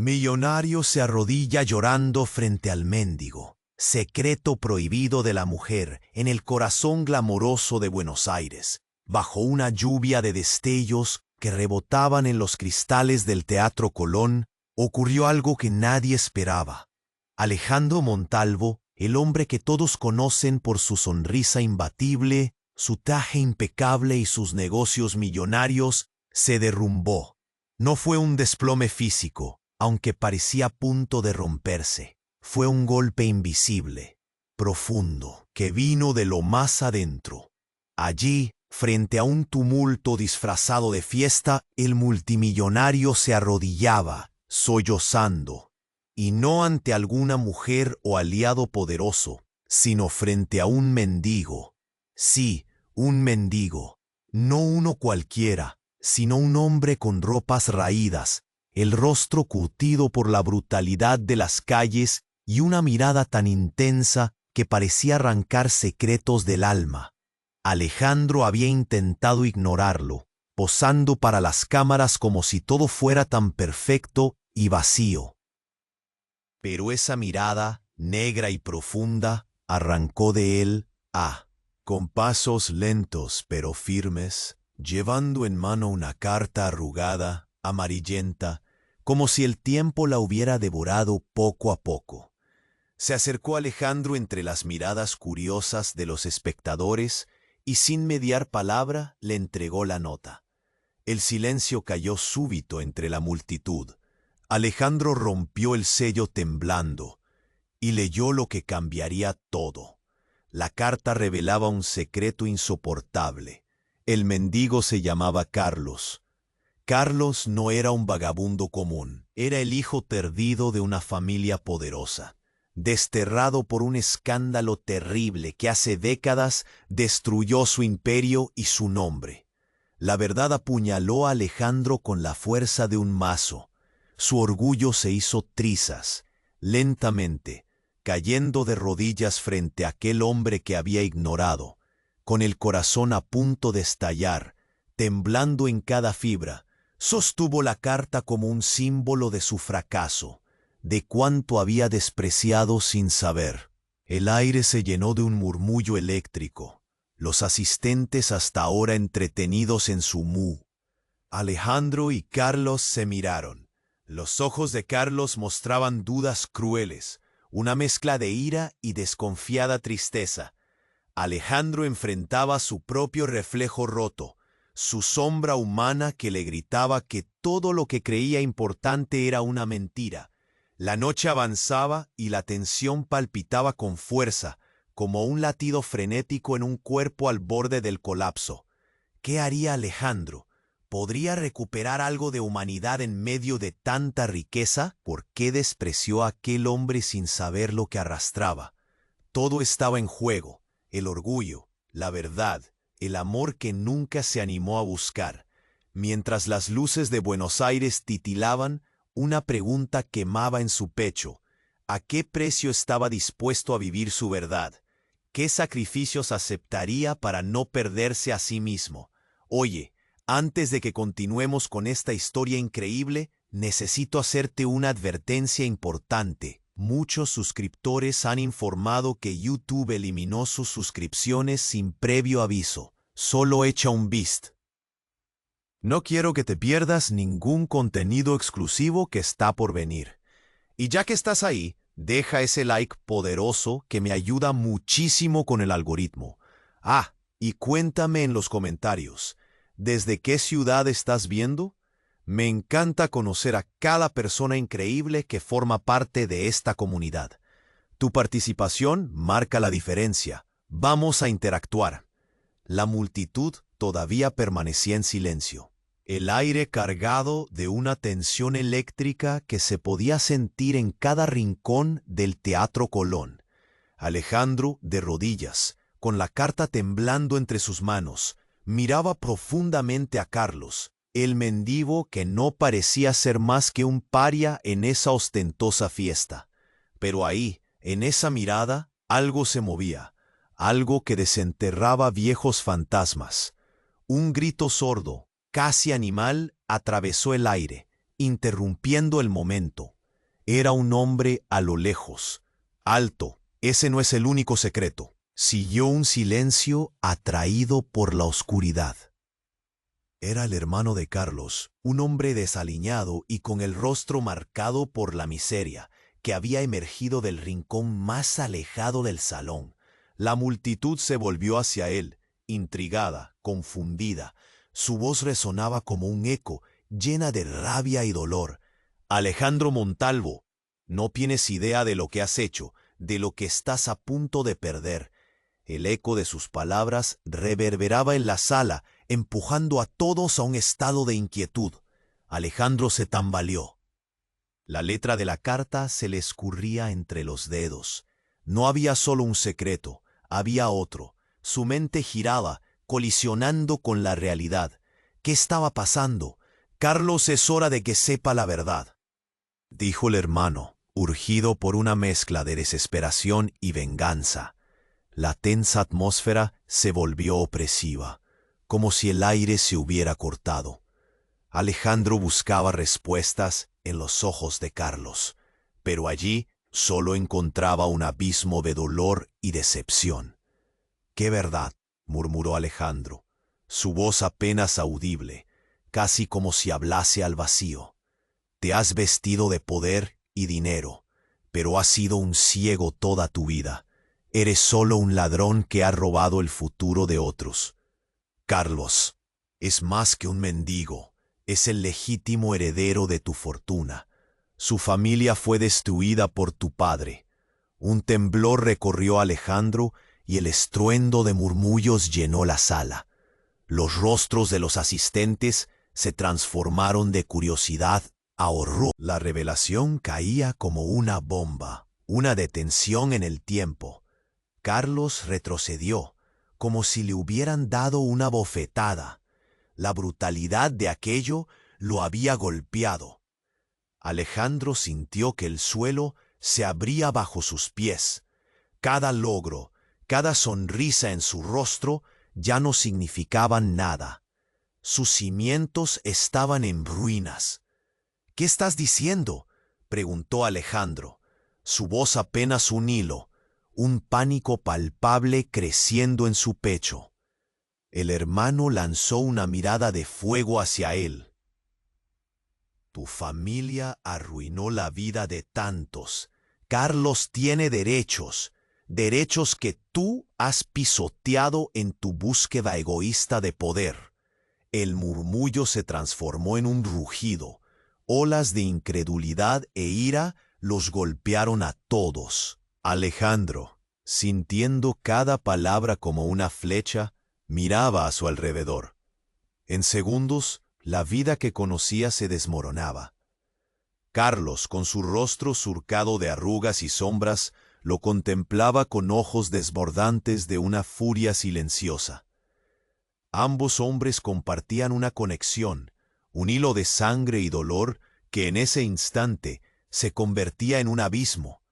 Millonario se arrodilla llorando frente al mendigo, secreto prohibido de la mujer en el corazón glamoroso de Buenos Aires, bajo una lluvia de destellos que rebotaban en los cristales del Teatro Colón. Ocurrió algo que nadie esperaba. Alejandro Montalvo, el hombre que todos conocen por su sonrisa imbatible, su traje impecable y sus negocios millonarios, se derrumbó. No fue un desplome físico, aunque parecía a punto de romperse. Fue un golpe invisible, profundo, que vino de lo más adentro. Allí, frente a un tumulto disfrazado de fiesta, el multimillonario se arrodillaba, sollozando, y no ante alguna mujer o aliado poderoso, sino frente a un mendigo. Sí, un mendigo, no uno cualquiera, sino un hombre con ropas raídas, el rostro curtido por la brutalidad de las calles y una mirada tan intensa que parecía arrancar secretos del alma. Alejandro había intentado ignorarlo, posando para las cámaras como si todo fuera tan perfecto y vacío. Pero esa mirada, negra y profunda, arrancó de él con pasos lentos pero firmes, llevando en mano una carta arrugada, amarillenta, como si el tiempo la hubiera devorado poco a poco. Se acercó Alejandro entre las miradas curiosas de los espectadores y sin mediar palabra le entregó la nota. El silencio cayó súbito entre la multitud. Alejandro rompió el sello temblando y leyó lo que cambiaría todo. La carta revelaba un secreto insoportable. El mendigo se llamaba Carlos. Carlos no era un vagabundo común, era el hijo perdido de una familia poderosa, desterrado por un escándalo terrible que hace décadas destruyó su imperio y su nombre. La verdad apuñaló a Alejandro con la fuerza de un mazo. Su orgullo se hizo trizas, lentamente, cayendo de rodillas frente a aquel hombre que había ignorado, con el corazón a punto de estallar, temblando en cada fibra. Sostuvo la carta como un símbolo de su fracaso, de cuánto había despreciado sin saber. El aire se llenó de un murmullo eléctrico, los asistentes hasta ahora entretenidos en su mu. Alejandro y Carlos se miraron. Los ojos de Carlos mostraban dudas crueles, una mezcla de ira y desconfiada tristeza. Alejandro enfrentaba su propio reflejo roto, su sombra humana que le gritaba que todo lo que creía importante era una mentira. La noche avanzaba y la tensión palpitaba con fuerza, como un latido frenético en un cuerpo al borde del colapso. ¿Qué haría Alejandro? ¿Podría recuperar algo de humanidad en medio de tanta riqueza? ¿Por qué despreció a aquel hombre sin saber lo que arrastraba? Todo estaba en juego, el orgullo, la verdad, el amor que nunca se animó a buscar. Mientras las luces de Buenos Aires titilaban, una pregunta quemaba en su pecho. ¿A qué precio estaba dispuesto a vivir su verdad? ¿Qué sacrificios aceptaría para no perderse a sí mismo? Oye, antes de que continuemos con esta historia increíble, necesito hacerte una advertencia importante. Muchos suscriptores han informado que YouTube eliminó sus suscripciones sin previo aviso. Solo echa un vistazo. No quiero que te pierdas ningún contenido exclusivo que está por venir. Y ya que estás ahí, deja ese like poderoso que me ayuda muchísimo con el algoritmo. Y cuéntame en los comentarios, ¿desde qué ciudad estás viendo? Me encanta conocer a cada persona increíble que forma parte de esta comunidad. Tu participación marca la diferencia. Vamos a interactuar. La multitud todavía permanecía en silencio. El aire cargado de una tensión eléctrica que se podía sentir en cada rincón del Teatro Colón. Alejandro, de rodillas, con la carta temblando entre sus manos, miraba profundamente a Carlos, el mendigo que no parecía ser más que un paria en esa ostentosa fiesta. Pero ahí, en esa mirada, algo se movía, algo que desenterraba viejos fantasmas. Un grito sordo, casi animal, atravesó el aire, interrumpiendo el momento. Era un hombre a lo lejos. Alto, ese no es el único secreto. Siguió un silencio atraído por la oscuridad. Era el hermano de Carlos, un hombre desaliñado y con el rostro marcado por la miseria, que había emergido del rincón más alejado del salón. La multitud se volvió hacia él, intrigada, confundida. Su voz resonaba como un eco, llena de rabia y dolor. Alejandro Montalvo, no tienes idea de lo que has hecho, de lo que estás a punto de perder. El eco de sus palabras reverberaba en la sala, empujando a todos a un estado de inquietud. Alejandro se tambaleó. La letra de la carta se le escurría entre los dedos. No había solo un secreto, había otro. Su mente giraba, colisionando con la realidad. ¿Qué estaba pasando? Carlos, es hora de que sepa la verdad, dijo el hermano, urgido por una mezcla de desesperación y venganza. La tensa atmósfera se volvió opresiva, como si el aire se hubiera cortado. Alejandro buscaba respuestas en los ojos de Carlos, pero allí solo encontraba un abismo de dolor y decepción. «¿Qué verdad?», murmuró Alejandro, su voz apenas audible, casi como si hablase al vacío. «Te has vestido de poder y dinero, pero has sido un ciego toda tu vida. Eres solo un ladrón que ha robado el futuro de otros. Carlos es más que un mendigo, es el legítimo heredero de tu fortuna. Su familia fue destruida por tu padre». Un temblor recorrió a Alejandro y el estruendo de murmullos llenó la sala. Los rostros de los asistentes se transformaron de curiosidad a horror. La revelación caía como una bomba, una detención en el tiempo. Carlos retrocedió, como si le hubieran dado una bofetada. La brutalidad de aquello lo había golpeado. Alejandro sintió que el suelo se abría bajo sus pies. Cada logro, cada sonrisa en su rostro ya no significaban nada. Sus cimientos estaban en ruinas. «¿Qué estás diciendo?», preguntó Alejandro, su voz apenas un hilo, un pánico palpable creciendo en su pecho. El hermano lanzó una mirada de fuego hacia él. «Tu familia arruinó la vida de tantos. Carlos tiene derechos, derechos que tú has pisoteado en tu búsqueda egoísta de poder». El murmullo se transformó en un rugido. Olas de incredulidad e ira los golpearon a todos. Alejandro, sintiendo cada palabra como una flecha, miraba a su alrededor. En segundos, la vida que conocía se desmoronaba. Carlos, con su rostro surcado de arrugas y sombras, lo contemplaba con ojos desbordantes de una furia silenciosa. Ambos hombres compartían una conexión, un hilo de sangre y dolor que en ese instante se convertía en un abismo.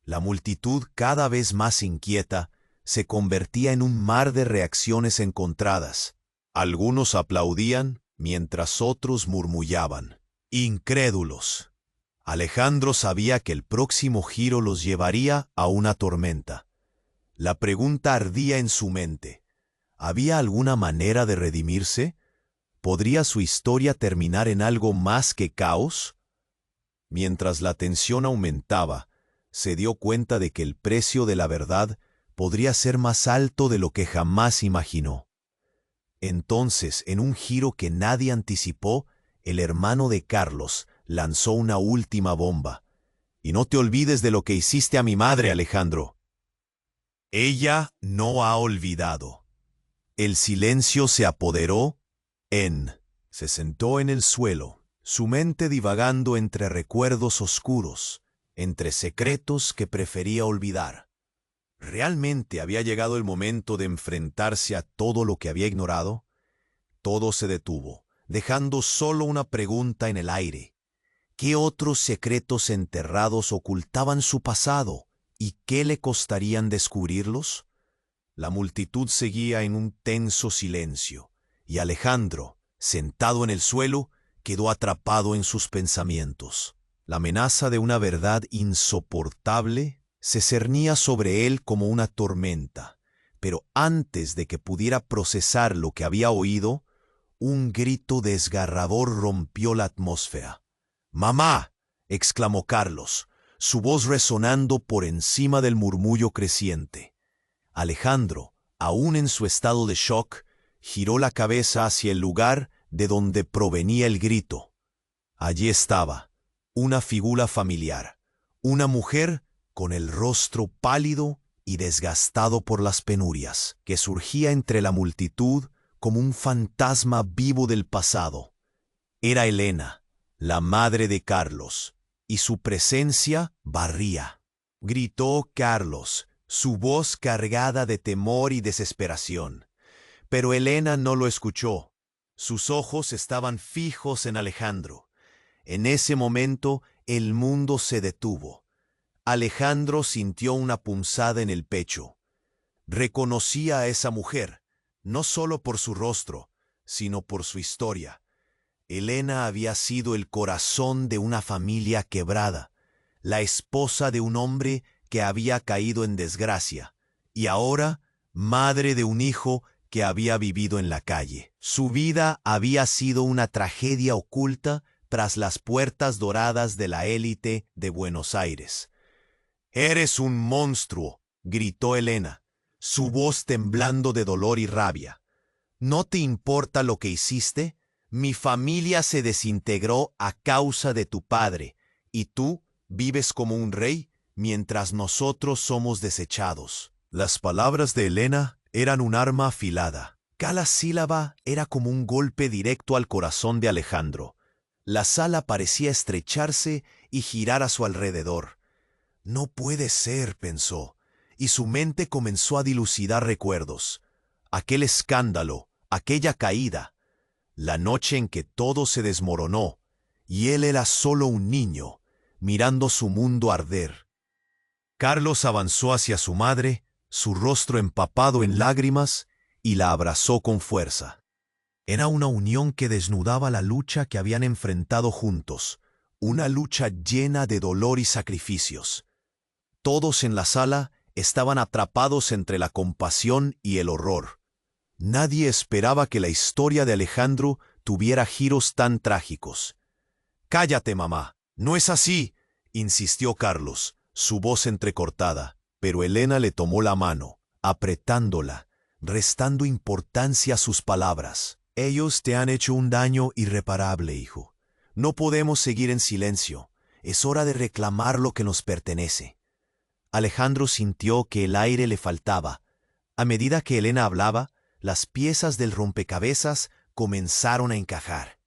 La multitud, cada vez más inquieta, se convertía en un mar de reacciones encontradas. Algunos aplaudían, mientras otros murmullaban, incrédulos. Alejandro sabía que el próximo giro los llevaría a una tormenta. La pregunta ardía en su mente. ¿Había alguna manera de redimirse? ¿Podría su historia terminar en algo más que caos? Mientras la tensión aumentaba, se dio cuenta de que el precio de la verdad podría ser más alto de lo que jamás imaginó. Entonces, en un giro que nadie anticipó, el hermano de Carlos lanzó una última bomba. «Y no te olvides de lo que hiciste a mi madre, Alejandro». Ella no ha olvidado. El silencio se apoderó. Se sentó en el suelo, su mente divagando entre recuerdos oscuros, entre secretos que prefería olvidar. ¿Realmente había llegado el momento de enfrentarse a todo lo que había ignorado? Todo se detuvo, dejando solo una pregunta en el aire. ¿Qué otros secretos enterrados ocultaban su pasado y qué le costarían descubrirlos? La multitud seguía en un tenso silencio, y Alejandro, sentado en el suelo, quedó atrapado en sus pensamientos. La amenaza de una verdad insoportable se cernía sobre él como una tormenta, pero antes de que pudiera procesar lo que había oído, un grito desgarrador rompió la atmósfera. «¡Mamá!», exclamó Carlos, su voz resonando por encima del murmullo creciente. Alejandro, aún en su estado de shock, giró la cabeza hacia el lugar de donde provenía el grito. Allí estaba, una figura familiar, una mujer con el rostro pálido y desgastado por las penurias, que surgía entre la multitud como un fantasma vivo del pasado. Era Elena, la madre de Carlos, y su presencia barría. Gritó Carlos, su voz cargada de temor y desesperación. Pero Elena no lo escuchó. Sus ojos estaban fijos en Alejandro. En ese momento el mundo se detuvo. Alejandro sintió una punzada en el pecho. Reconocía a esa mujer, no solo por su rostro, sino por su historia. Elena había sido el corazón de una familia quebrada, la esposa de un hombre que había caído en desgracia, y ahora madre de un hijo que había vivido en la calle. Su vida había sido una tragedia oculta tras las puertas doradas de la élite de Buenos Aires. «¡Eres un monstruo!», gritó Elena, su voz temblando de dolor y rabia. «¿No te importa lo que hiciste? Mi familia se desintegró a causa de tu padre, y tú vives como un rey mientras nosotros somos desechados». Las palabras de Elena eran un arma afilada. Cada sílaba era como un golpe directo al corazón de Alejandro. La sala parecía estrecharse y girar a su alrededor. «No puede ser», pensó, y su mente comenzó a dilucidar recuerdos. Aquel escándalo, aquella caída, la noche en que todo se desmoronó, y él era solo un niño, mirando su mundo arder. Carlos avanzó hacia su madre, su rostro empapado en lágrimas, y la abrazó con fuerza. Era una unión que desnudaba la lucha que habían enfrentado juntos, una lucha llena de dolor y sacrificios. Todos en la sala estaban atrapados entre la compasión y el horror. Nadie esperaba que la historia de Alejandro tuviera giros tan trágicos. «Cállate, mamá, no es así», insistió Carlos, su voz entrecortada, pero Elena le tomó la mano, apretándola, restando importancia a sus palabras. «Ellos te han hecho un daño irreparable, hijo. No podemos seguir en silencio. Es hora de reclamar lo que nos pertenece». Alejandro sintió que el aire le faltaba. A medida que Elena hablaba, las piezas del rompecabezas comenzaron a encajar.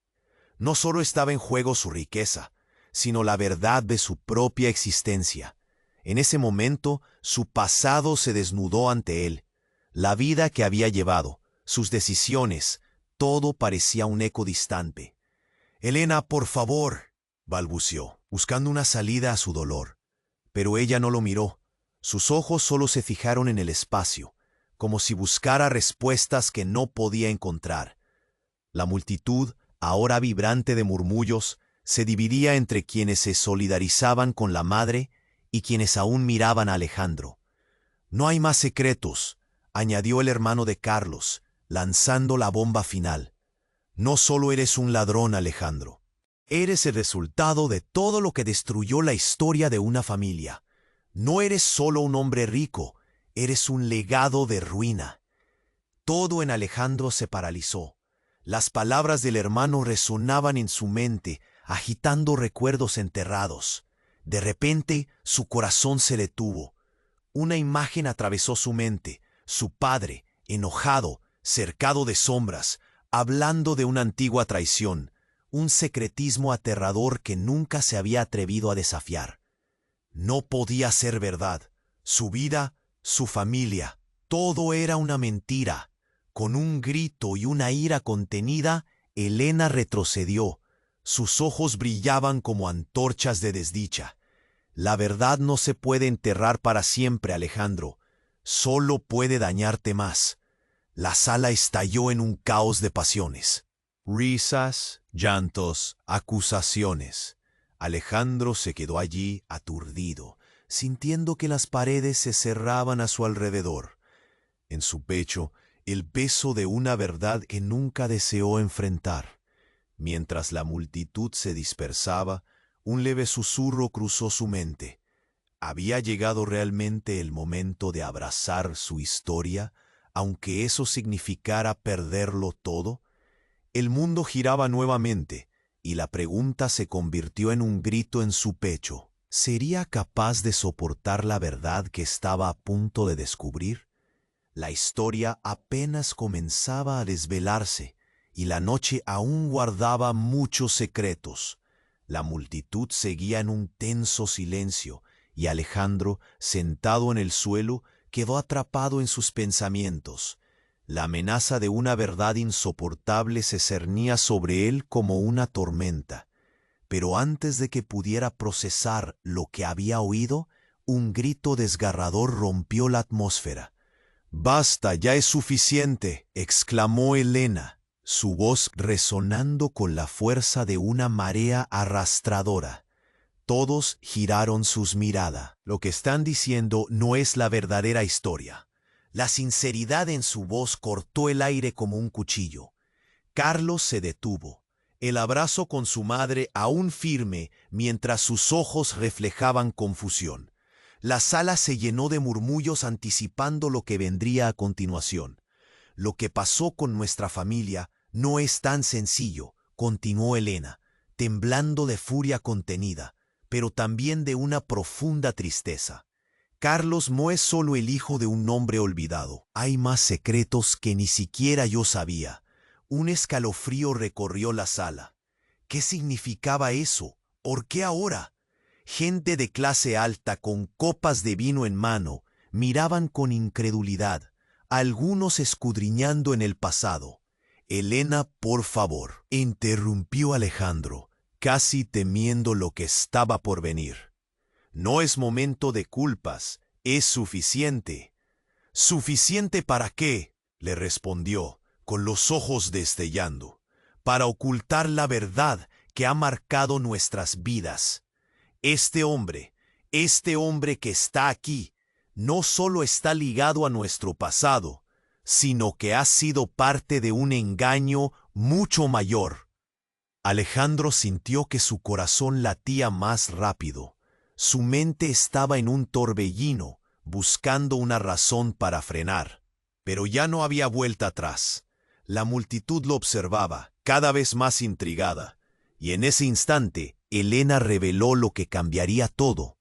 No solo estaba en juego su riqueza, sino la verdad de su propia existencia. En ese momento, su pasado se desnudó ante él. La vida que había llevado, sus decisiones, todo parecía un eco distante. «Elena, por favor», balbuceó, buscando una salida a su dolor. Pero ella no lo miró. Sus ojos solo se fijaron en el espacio, como si buscara respuestas que no podía encontrar. La multitud, ahora vibrante de murmullos, se dividía entre quienes se solidarizaban con la madre y quienes aún miraban a Alejandro. «No hay más secretos», añadió el hermano de Carlos, lanzando la bomba final. «No solo eres un ladrón, Alejandro. Eres el resultado de todo lo que destruyó la historia de una familia. No eres solo un hombre rico, eres un legado de ruina». Todo en Alejandro se paralizó. Las palabras del hermano resonaban en su mente, agitando recuerdos enterrados. De repente, su corazón se detuvo. Una imagen atravesó su mente, su padre, enojado, cercado de sombras, hablando de una antigua traición, un secretismo aterrador que nunca se había atrevido a desafiar. No podía ser verdad. Su vida, su familia, todo era una mentira. Con un grito y una ira contenida, Elena retrocedió. Sus ojos brillaban como antorchas de desdicha. «La verdad no se puede enterrar para siempre, Alejandro. Solo puede dañarte más». La sala estalló en un caos de pasiones. Risas, llantos, acusaciones. Alejandro se quedó allí aturdido, sintiendo que las paredes se cerraban a su alrededor. En su pecho, el peso de una verdad que nunca deseó enfrentar. Mientras la multitud se dispersaba, un leve susurro cruzó su mente. ¿Había llegado realmente el momento de abrazar su historia, aunque eso significara perderlo todo? El mundo giraba nuevamente, y la pregunta se convirtió en un grito en su pecho. ¿Sería capaz de soportar la verdad que estaba a punto de descubrir? La historia apenas comenzaba a desvelarse, y la noche aún guardaba muchos secretos. La multitud seguía en un tenso silencio, y Alejandro, sentado en el suelo, quedó atrapado en sus pensamientos. La amenaza de una verdad insoportable se cernía sobre él como una tormenta. Pero antes de que pudiera procesar lo que había oído, un grito desgarrador rompió la atmósfera. «Basta, ya es suficiente», exclamó Elena, su voz resonando con la fuerza de una marea arrastradora. Todos giraron sus miradas. Lo que están diciendo no es la verdadera historia. La sinceridad en su voz cortó el aire como un cuchillo. Carlos se detuvo, el abrazo con su madre aún firme mientras sus ojos reflejaban confusión. La sala se llenó de murmullos anticipando lo que vendría a continuación. «Lo que pasó con nuestra familia no es tan sencillo», continuó Elena, temblando de furia contenida, pero también de una profunda tristeza. «Carlos no es solo el hijo de un hombre olvidado. Hay más secretos que ni siquiera yo sabía». Un escalofrío recorrió la sala. ¿Qué significaba eso? ¿Por qué ahora? Gente de clase alta con copas de vino en mano miraban con incredulidad, algunos escudriñando en el pasado. «Elena, por favor», interrumpió Alejandro, casi temiendo lo que estaba por venir. «No es momento de culpas, es suficiente». «¿Suficiente para qué?», le respondió, con los ojos destellando. «Para ocultar la verdad que ha marcado nuestras vidas. Este hombre que está aquí, no solo está ligado a nuestro pasado, sino que ha sido parte de un engaño mucho mayor». Alejandro sintió que su corazón latía más rápido. Su mente estaba en un torbellino, buscando una razón para frenar. Pero ya no había vuelta atrás. La multitud lo observaba, cada vez más intrigada, y en ese instante Elena reveló lo que cambiaría todo.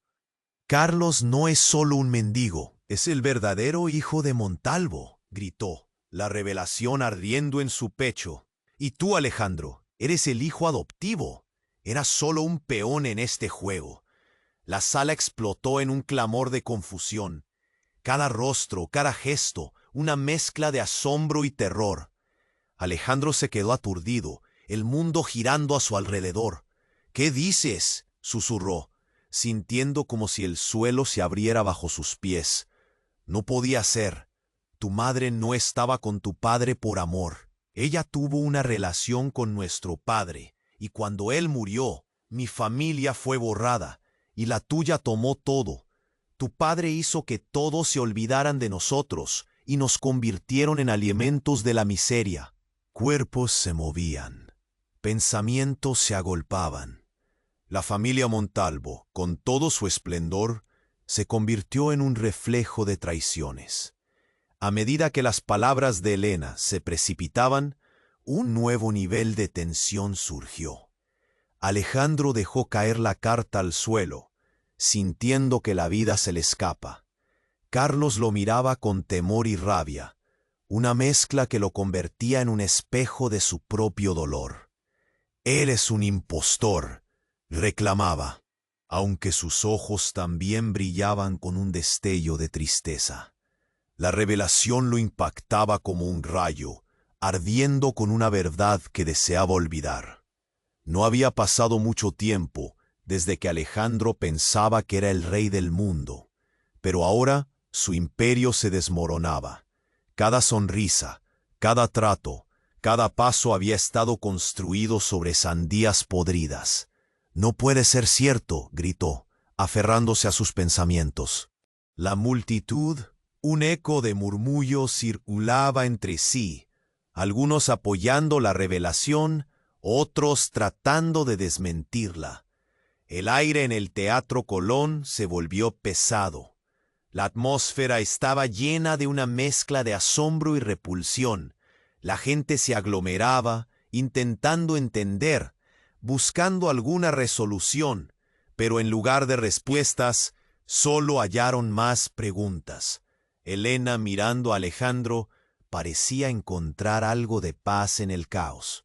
«Carlos no es solo un mendigo, es el verdadero hijo de Montalvo», gritó, la revelación ardiendo en su pecho. «Y tú, Alejandro, eres el hijo adoptivo. Eras solo un peón en este juego». La sala explotó en un clamor de confusión. Cada rostro, cada gesto, una mezcla de asombro y terror. Alejandro se quedó aturdido, el mundo girando a su alrededor. «¿Qué dices?», susurró, sintiendo como si el suelo se abriera bajo sus pies. «No podía ser. Tu madre no estaba con tu padre por amor. Ella tuvo una relación con nuestro padre, y cuando él murió, mi familia fue borrada, y la tuya tomó todo. Tu padre hizo que todos se olvidaran de nosotros, y nos convirtieron en alimentos de la miseria». Cuerpos se movían, pensamientos se agolpaban. La familia Montalvo, con todo su esplendor, se convirtió en un reflejo de traiciones. A medida que las palabras de Elena se precipitaban, un nuevo nivel de tensión surgió. Alejandro dejó caer la carta al suelo, sintiendo que la vida se le escapa. Carlos lo miraba con temor y rabia, una mezcla que lo convertía en un espejo de su propio dolor. «Eres un impostor», reclamaba, aunque sus ojos también brillaban con un destello de tristeza. La revelación lo impactaba como un rayo, ardiendo con una verdad que deseaba olvidar. No había pasado mucho tiempo desde que Alejandro pensaba que era el rey del mundo, pero ahora su imperio se desmoronaba. Cada sonrisa, cada trato, cada paso había estado construido sobre sandías podridas. No puede ser cierto, gritó, aferrándose a sus pensamientos. La multitud, un eco de murmullos circulaba entre sí, algunos apoyando la revelación, otros tratando de desmentirla. El aire en el Teatro Colón se volvió pesado. La atmósfera estaba llena de una mezcla de asombro y repulsión. La gente se aglomeraba, intentando entender, buscando alguna resolución, pero en lugar de respuestas, solo hallaron más preguntas. Elena, mirando a Alejandro, parecía encontrar algo de paz en el caos.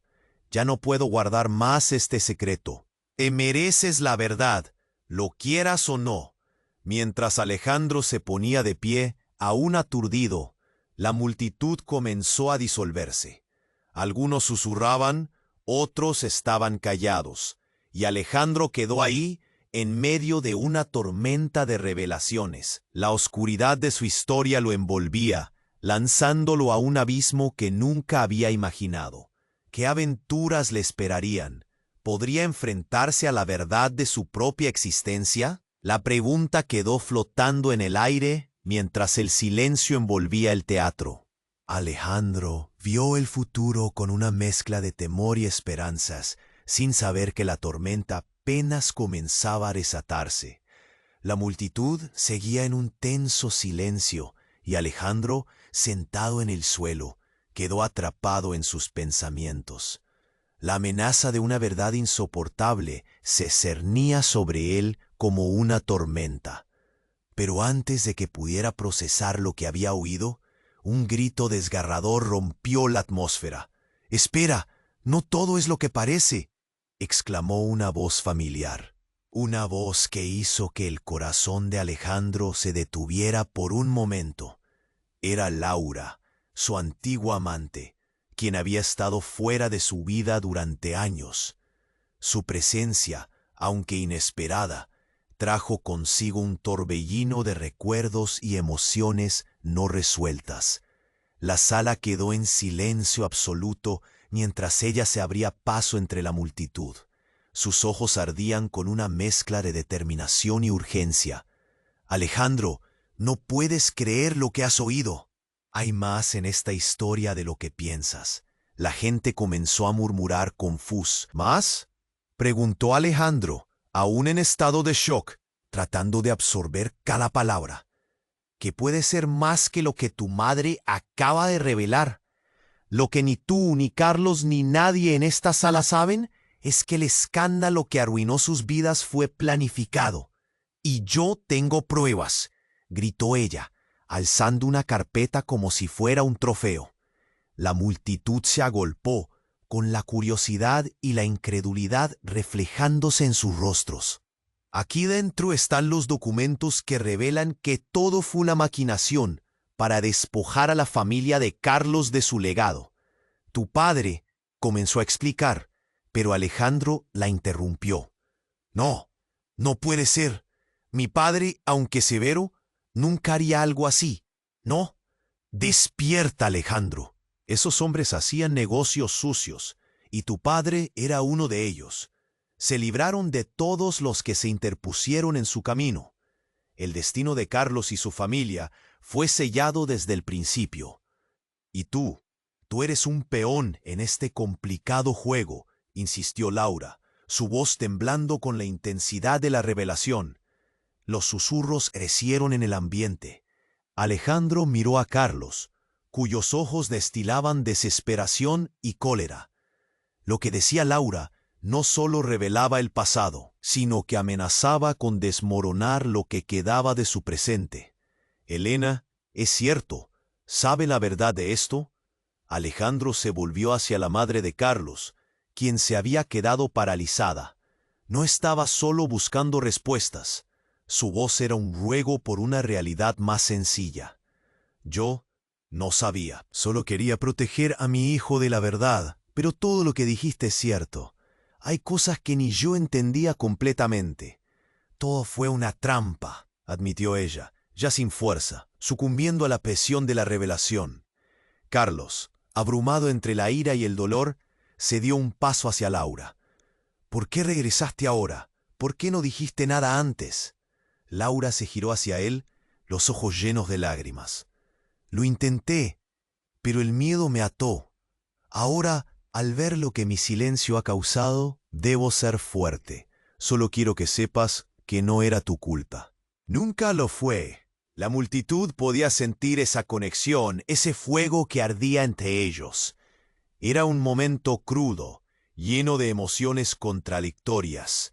Ya no puedo guardar más este secreto. Mereces la verdad, lo quieras o no. Mientras Alejandro se ponía de pie, aún aturdido, la multitud comenzó a disolverse. Algunos susurraban, otros estaban callados, y Alejandro quedó ahí en medio de una tormenta de revelaciones. La oscuridad de su historia lo envolvía, lanzándolo a un abismo que nunca había imaginado. ¿Qué aventuras le esperarían? ¿Podría enfrentarse a la verdad de su propia existencia? La pregunta quedó flotando en el aire mientras el silencio envolvía el teatro. Alejandro vio el futuro con una mezcla de temor y esperanzas, sin saber que la tormenta apenas comenzaba a desatarse. La multitud seguía en un tenso silencio, y Alejandro, sentado en el suelo, quedó atrapado en sus pensamientos. La amenaza de una verdad insoportable se cernía sobre él como una tormenta. Pero antes de que pudiera procesar lo que había oído, un grito desgarrador rompió la atmósfera. «¡Espera! ¡No todo es lo que parece!», exclamó una voz familiar. Una voz que hizo que el corazón de Alejandro se detuviera por un momento. Era Laura, su antigua amante, quien había estado fuera de su vida durante años. Su presencia, aunque inesperada, trajo consigo un torbellino de recuerdos y emociones no resueltas. La sala quedó en silencio absoluto mientras ella se abría paso entre la multitud. Sus ojos ardían con una mezcla de determinación y urgencia. «Alejandro, no puedes creer lo que has oído». «Hay más en esta historia de lo que piensas». La gente comenzó a murmurar confuso. «¿Más?», preguntó Alejandro, aún en estado de shock, tratando de absorber cada palabra. «¿Qué puede ser más que lo que tu madre acaba de revelar? Lo que ni tú, ni Carlos, ni nadie en esta sala saben es que el escándalo que arruinó sus vidas fue planificado. Y yo tengo pruebas», gritó ella, alzando una carpeta como si fuera un trofeo. La multitud se agolpó, con la curiosidad y la incredulidad reflejándose en sus rostros. «Aquí dentro están los documentos que revelan que todo fue una maquinación para despojar a la familia de Carlos de su legado. Tu padre», comenzó a explicar, pero Alejandro la interrumpió. «No, no puede ser. Mi padre, aunque severo, nunca haría algo así. No. Despierta, Alejandro. Esos hombres hacían negocios sucios, y tu padre era uno de ellos. Se libraron de todos los que se interpusieron en su camino. El destino de Carlos y su familia fue sellado desde el principio. Y tú eres un peón en este complicado juego», insistió Laura, su voz temblando con la intensidad de la revelación. Los susurros crecieron en el ambiente. Alejandro miró a Carlos, cuyos ojos destilaban desesperación y cólera. Lo que decía Laura no solo revelaba el pasado, sino que amenazaba con desmoronar lo que quedaba de su presente. «Elena, es cierto, ¿sabe la verdad de esto?». Alejandro se volvió hacia la madre de Carlos, quien se había quedado paralizada. No estaba solo buscando respuestas. Su voz era un ruego por una realidad más sencilla. «Yo no sabía. Solo quería proteger a mi hijo de la verdad. Pero todo lo que dijiste es cierto. Hay cosas que ni yo entendía completamente». «Todo fue una trampa», admitió ella, ya sin fuerza, sucumbiendo a la presión de la revelación. Carlos, abrumado entre la ira y el dolor, se dio un paso hacia Laura. ¿Por qué regresaste ahora? ¿Por qué no dijiste nada antes? Laura se giró hacia él, los ojos llenos de lágrimas. Lo intenté, pero el miedo me ató. Ahora, al ver lo que mi silencio ha causado, debo ser fuerte. Solo quiero que sepas que no era tu culpa. Nunca lo fue. La multitud podía sentir esa conexión, ese fuego que ardía entre ellos. Era un momento crudo, lleno de emociones contradictorias.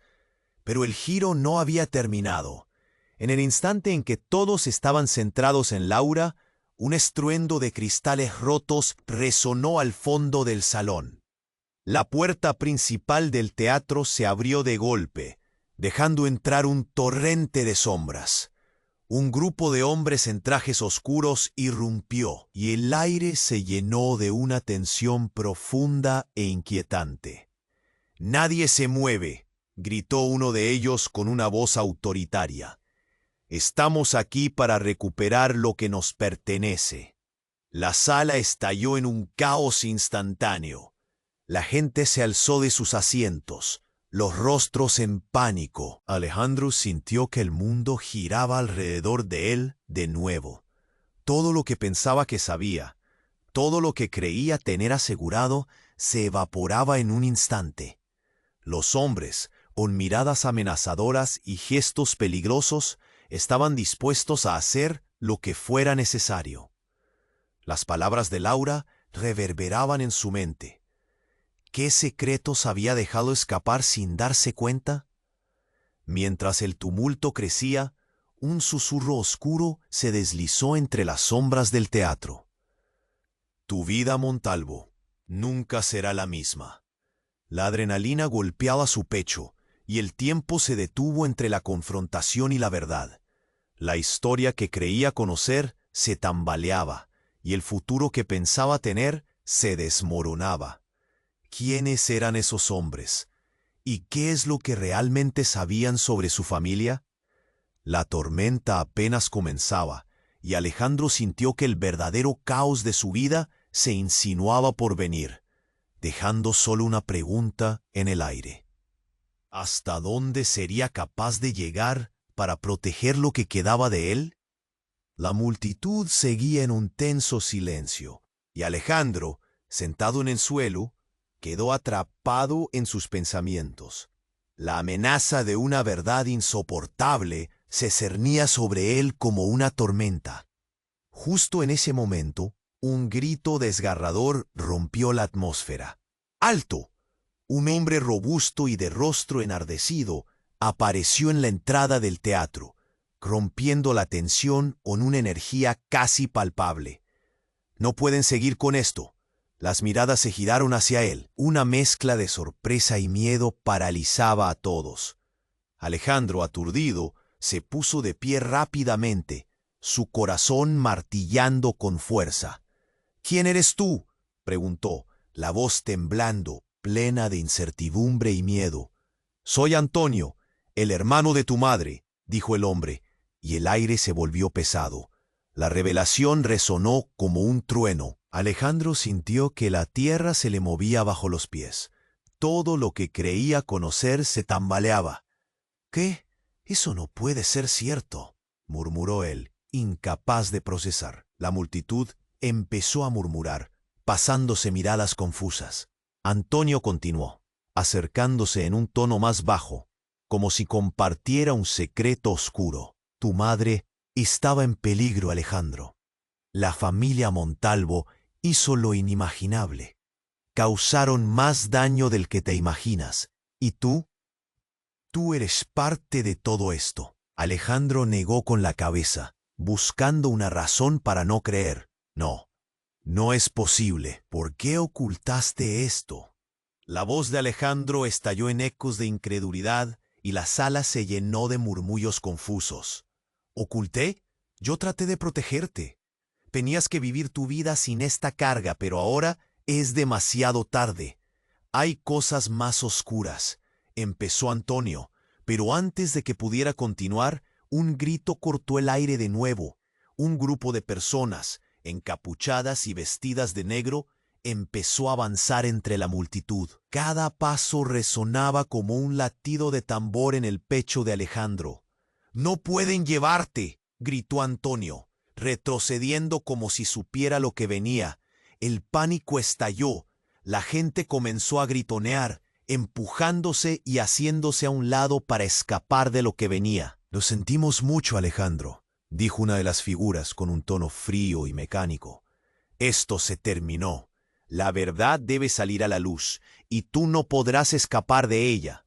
Pero el giro no había terminado. En el instante en que todos estaban centrados en Laura, un estruendo de cristales rotos resonó al fondo del salón. La puerta principal del teatro se abrió de golpe, dejando entrar un torrente de sombras. Un grupo de hombres en trajes oscuros irrumpió, y el aire se llenó de una tensión profunda e inquietante. «Nadie se mueve», gritó uno de ellos con una voz autoritaria. «Estamos aquí para recuperar lo que nos pertenece». La sala estalló en un caos instantáneo. La gente se alzó de sus asientos, los rostros en pánico. Alejandro sintió que el mundo giraba alrededor de él de nuevo. Todo lo que pensaba que sabía, todo lo que creía tener asegurado, se evaporaba en un instante. Los hombres, con miradas amenazadoras y gestos peligrosos, estaban dispuestos a hacer lo que fuera necesario. Las palabras de Laura reverberaban en su mente. ¿Qué secretos había dejado escapar sin darse cuenta? Mientras el tumulto crecía, un susurro oscuro se deslizó entre las sombras del teatro. Tu vida, Montalvo, nunca será la misma. La adrenalina golpeaba su pecho, y el tiempo se detuvo entre la confrontación y la verdad. La historia que creía conocer se tambaleaba, y el futuro que pensaba tener se desmoronaba. ¿Quiénes eran esos hombres? ¿Y qué es lo que realmente sabían sobre su familia? La tormenta apenas comenzaba, y Alejandro sintió que el verdadero caos de su vida se insinuaba por venir, dejando solo una pregunta en el aire. ¿Hasta dónde sería capaz de llegar para proteger lo que quedaba de él? La multitud seguía en un tenso silencio, y Alejandro, sentado en el suelo, quedó atrapado en sus pensamientos. La amenaza de una verdad insoportable se cernía sobre él como una tormenta. Justo en ese momento, un grito desgarrador rompió la atmósfera. ¡Alto! Un hombre robusto y de rostro enardecido apareció en la entrada del teatro, rompiendo la tensión con una energía casi palpable. «No pueden seguir con esto». Las miradas se giraron hacia él. Una mezcla de sorpresa y miedo paralizaba a todos. Alejandro, aturdido, se puso de pie rápidamente, su corazón martillando con fuerza. «¿Quién eres tú?», preguntó, la voz temblando, plena de incertidumbre y miedo. «Soy Antonio, el hermano de tu madre», dijo el hombre, y el aire se volvió pesado. La revelación resonó como un trueno. Alejandro sintió que la tierra se le movía bajo los pies. Todo lo que creía conocer se tambaleaba. «¿Qué? Eso no puede ser cierto», murmuró él, incapaz de procesar. La multitud empezó a murmurar, pasándose miradas confusas. Antonio continuó, acercándose en un tono más bajo, como si compartiera un secreto oscuro. «Tu madre estaba en peligro, Alejandro. La familia Montalvo hizo lo inimaginable. Causaron más daño del que te imaginas. ¿Y tú? Tú eres parte de todo esto». Alejandro negó con la cabeza, buscando una razón para no creer. «No, no es posible. ¿Por qué ocultaste esto?» La voz de Alejandro estalló en ecos de incredulidad y la sala se llenó de murmullos confusos. «¿Oculté? Yo traté de protegerte. Tenías que vivir tu vida sin esta carga, pero ahora es demasiado tarde. Hay cosas más oscuras», empezó Antonio, pero antes de que pudiera continuar, un grito cortó el aire de nuevo. Un grupo de personas, encapuchadas y vestidas de negro, empezó a avanzar entre la multitud. Cada paso resonaba como un latido de tambor en el pecho de Alejandro. «¡No pueden llevarte!», gritó Antonio, retrocediendo como si supiera lo que venía. El pánico estalló. La gente comenzó a gritonear, empujándose y haciéndose a un lado para escapar de lo que venía. «Lo sentimos mucho, Alejandro», dijo una de las figuras con un tono frío y mecánico. «Esto se terminó. La verdad debe salir a la luz, y tú no podrás escapar de ella».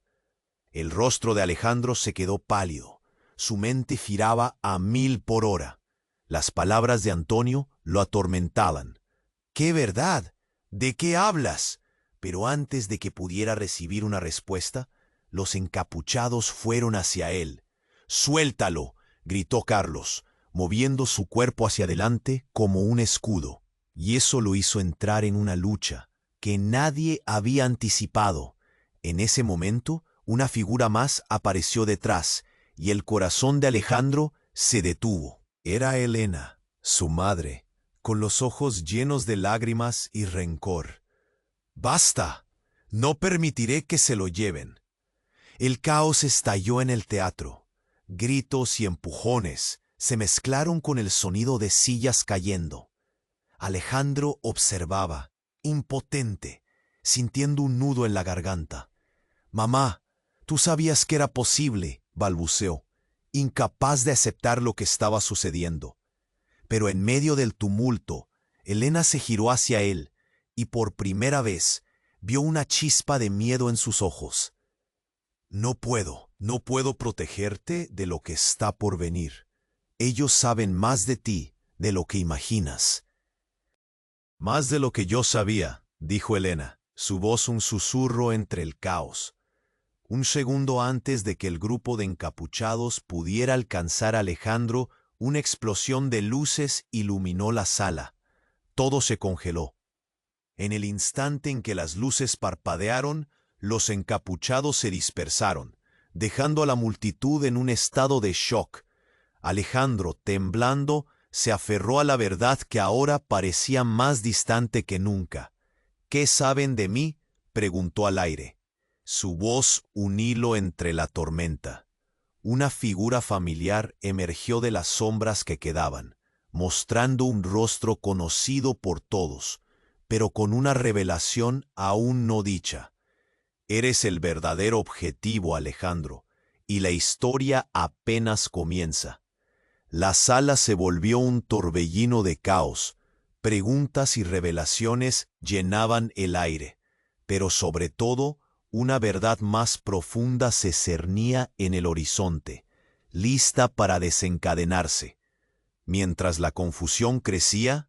El rostro de Alejandro se quedó pálido. Su mente giraba a 1000 por hora. Las palabras de Antonio lo atormentaban. «¿Qué verdad? ¿De qué hablas?». Pero antes de que pudiera recibir una respuesta, los encapuchados fueron hacia él. «¡Suéltalo!», gritó Carlos, moviendo su cuerpo hacia adelante como un escudo. Y eso lo hizo entrar en una lucha que nadie había anticipado. En ese momento, una figura más apareció detrás, y el corazón de Alejandro se detuvo. Era Elena, su madre, con los ojos llenos de lágrimas y rencor. «¡Basta! No permitiré que se lo lleven». El caos estalló en el teatro. Gritos y empujones se mezclaron con el sonido de sillas cayendo. Alejandro observaba, impotente, sintiendo un nudo en la garganta. «Mamá, tú sabías que era posible», balbuceó, incapaz de aceptar lo que estaba sucediendo. Pero en medio del tumulto, Elena se giró hacia él y por primera vez vio una chispa de miedo en sus ojos. «No puedo protegerte de lo que está por venir. Ellos saben más de ti de lo que imaginas». «Más de lo que yo sabía», dijo Elena, su voz un susurro entre el caos. Un segundo antes de que el grupo de encapuchados pudiera alcanzar a Alejandro, una explosión de luces iluminó la sala. Todo se congeló. En el instante en que las luces parpadearon, los encapuchados se dispersaron, dejando a la multitud en un estado de shock. Alejandro, temblando, se aferró a la verdad que ahora parecía más distante que nunca. «¿Qué saben de mí?», preguntó al aire. Su voz un hilo entre la tormenta. Una figura familiar emergió de las sombras que quedaban, mostrando un rostro conocido por todos, pero con una revelación aún no dicha. «Eres el verdadero objetivo, Alejandro, y la historia apenas comienza». La sala se volvió un torbellino de caos. Preguntas y revelaciones llenaban el aire, pero sobre todo, una verdad más profunda se cernía en el horizonte, lista para desencadenarse. Mientras la confusión crecía,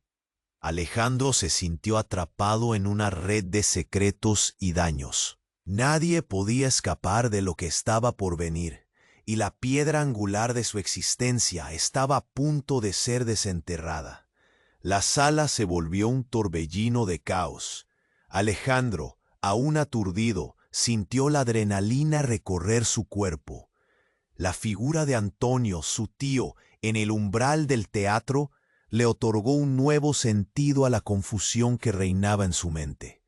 Alejandro se sintió atrapado en una red de secretos y daños. Nadie podía escapar de lo que estaba por venir, y la piedra angular de su existencia estaba a punto de ser desenterrada. La sala se volvió un torbellino de caos. Alejandro, aún aturdido, sintió la adrenalina recorrer su cuerpo. La figura de Antonio, su tío, en el umbral del teatro, le otorgó un nuevo sentido a la confusión que reinaba en su mente.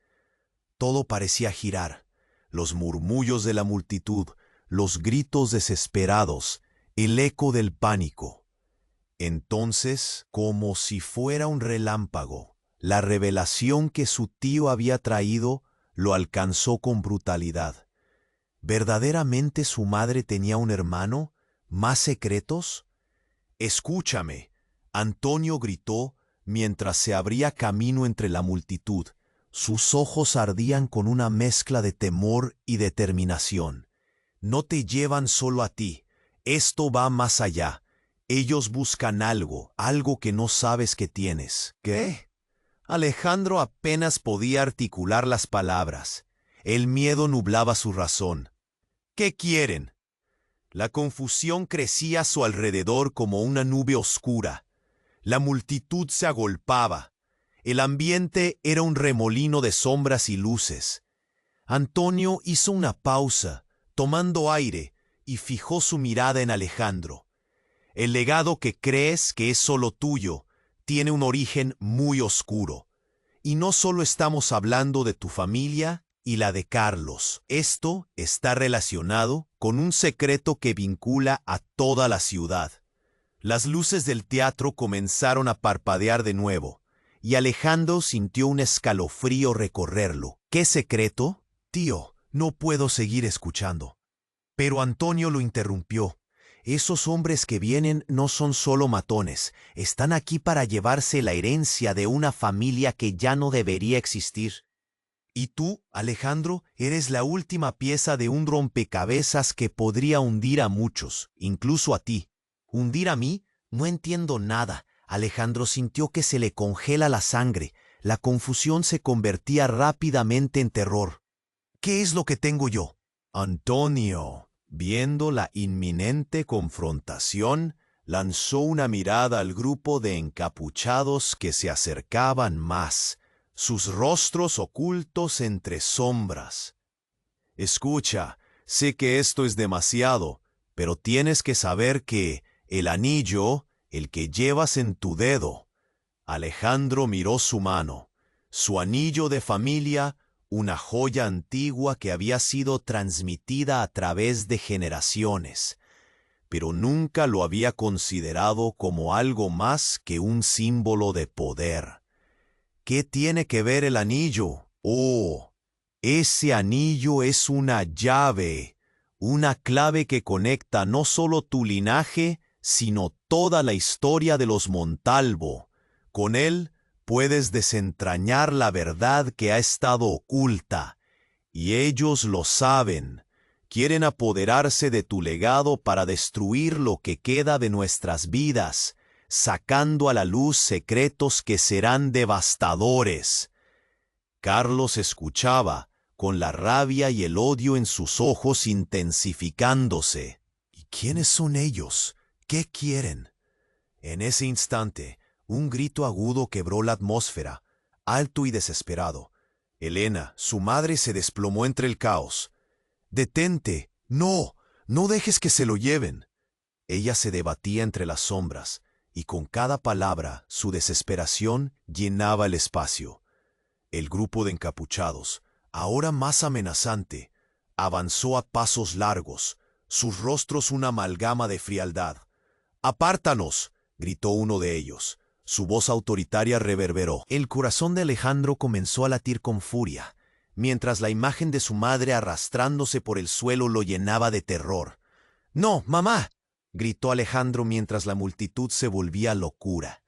Todo parecía girar. Los murmullos de la multitud, los gritos desesperados, el eco del pánico. Entonces, como si fuera un relámpago, la revelación que su tío había traído lo alcanzó con brutalidad. ¿Verdaderamente su madre tenía un hermano? ¿Más secretos? «Escúchame», Antonio gritó mientras se abría camino entre la multitud. Sus ojos ardían con una mezcla de temor y determinación. «No te llevan solo a ti. Esto va más allá. Ellos buscan algo que no sabes que tienes». «¿Qué?». Alejandro apenas podía articular las palabras. El miedo nublaba su razón. «¿Qué quieren?». La confusión crecía a su alrededor como una nube oscura. La multitud se agolpaba. El ambiente era un remolino de sombras y luces. Antonio hizo una pausa, tomando aire, y fijó su mirada en Alejandro. «El legado que crees que es solo tuyo tiene un origen muy oscuro, Y no solo estamos hablando de tu familia y la de Carlos. Esto está relacionado con un secreto que vincula a toda la ciudad. Las luces del teatro comenzaron a parpadear de nuevo, y Alejandro sintió un escalofrío recorrerlo. ¿Qué secreto? Tío, no puedo seguir escuchando. Pero Antonio lo interrumpió. Esos hombres que vienen no son solo matones, están aquí para llevarse la herencia de una familia que ya no debería existir. Y tú, Alejandro, eres la última pieza de un rompecabezas que podría hundir a muchos, incluso a ti. ¿Hundir a mí? No entiendo nada. Alejandro sintió que se le congela la sangre. La confusión se convertía rápidamente en terror. ¿Qué es lo que tengo yo? Antonio, viendo la inminente confrontación, lanzó una mirada al grupo de encapuchados que se acercaban más, sus rostros ocultos entre sombras. Escucha, sé que esto es demasiado, pero tienes que saber que el anillo, el que llevas en tu dedo. Alejandro miró su mano, su anillo de familia, una joya antigua que había sido transmitida a través de generaciones, pero nunca lo había considerado como algo más que un símbolo de poder. ¿Qué tiene que ver el anillo? Oh, ese anillo es una llave, una clave que conecta no solo tu linaje, sino toda la historia de los Montalvo. Con él puedes desentrañar la verdad que ha estado oculta, y ellos lo saben. Quieren apoderarse de tu legado para destruir lo que queda de nuestras vidas, sacando a la luz secretos que serán devastadores. Carlos escuchaba, con la rabia y el odio en sus ojos intensificándose. ¿Y quiénes son ellos? ¿Qué quieren? En ese instante, un grito agudo quebró la atmósfera, alto y desesperado. Elena, su madre, se desplomó entre el caos. «¡Detente! ¡No! ¡No dejes que se lo lleven!». Ella se debatía entre las sombras, y con cada palabra su desesperación llenaba el espacio. El grupo de encapuchados, ahora más amenazante, avanzó a pasos largos, sus rostros una amalgama de frialdad. «¡Apártanos!», gritó uno de ellos. Su voz autoritaria reverberó. El corazón de Alejandro comenzó a latir con furia, mientras la imagen de su madre arrastrándose por el suelo lo llenaba de terror. «¡No, mamá!», gritó Alejandro mientras la multitud se volvía locura.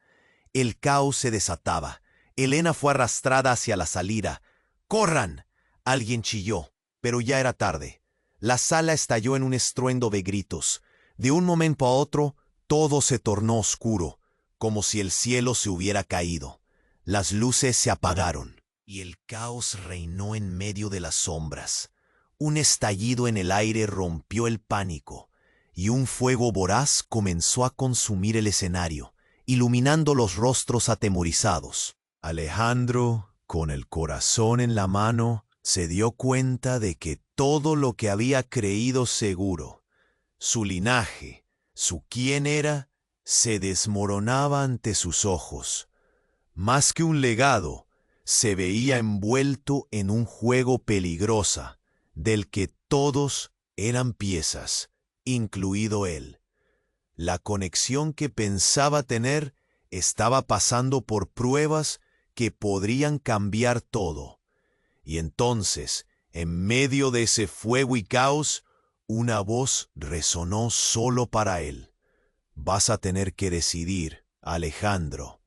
El caos se desataba. Elena fue arrastrada hacia la salida. «¡Corran!», alguien chilló, pero ya era tarde. La sala estalló en un estruendo de gritos. De un momento a otro, todo se tornó oscuro, como si el cielo se hubiera caído. Las luces se apagaron, y el caos reinó en medio de las sombras. Un estallido en el aire rompió el pánico, y un fuego voraz comenzó a consumir el escenario, iluminando los rostros atemorizados. Alejandro, con el corazón en la mano, se dio cuenta de que todo lo que había creído seguro, su linaje, su quién era, se desmoronaba ante sus ojos. Más que un legado, se veía envuelto en un juego peligroso, del que todos eran piezas, incluido él. La conexión que pensaba tener estaba pasando por pruebas que podrían cambiar todo. Y entonces, en medio de ese fuego y caos, una voz resonó solo para él. «Vas a tener que decidir, Alejandro.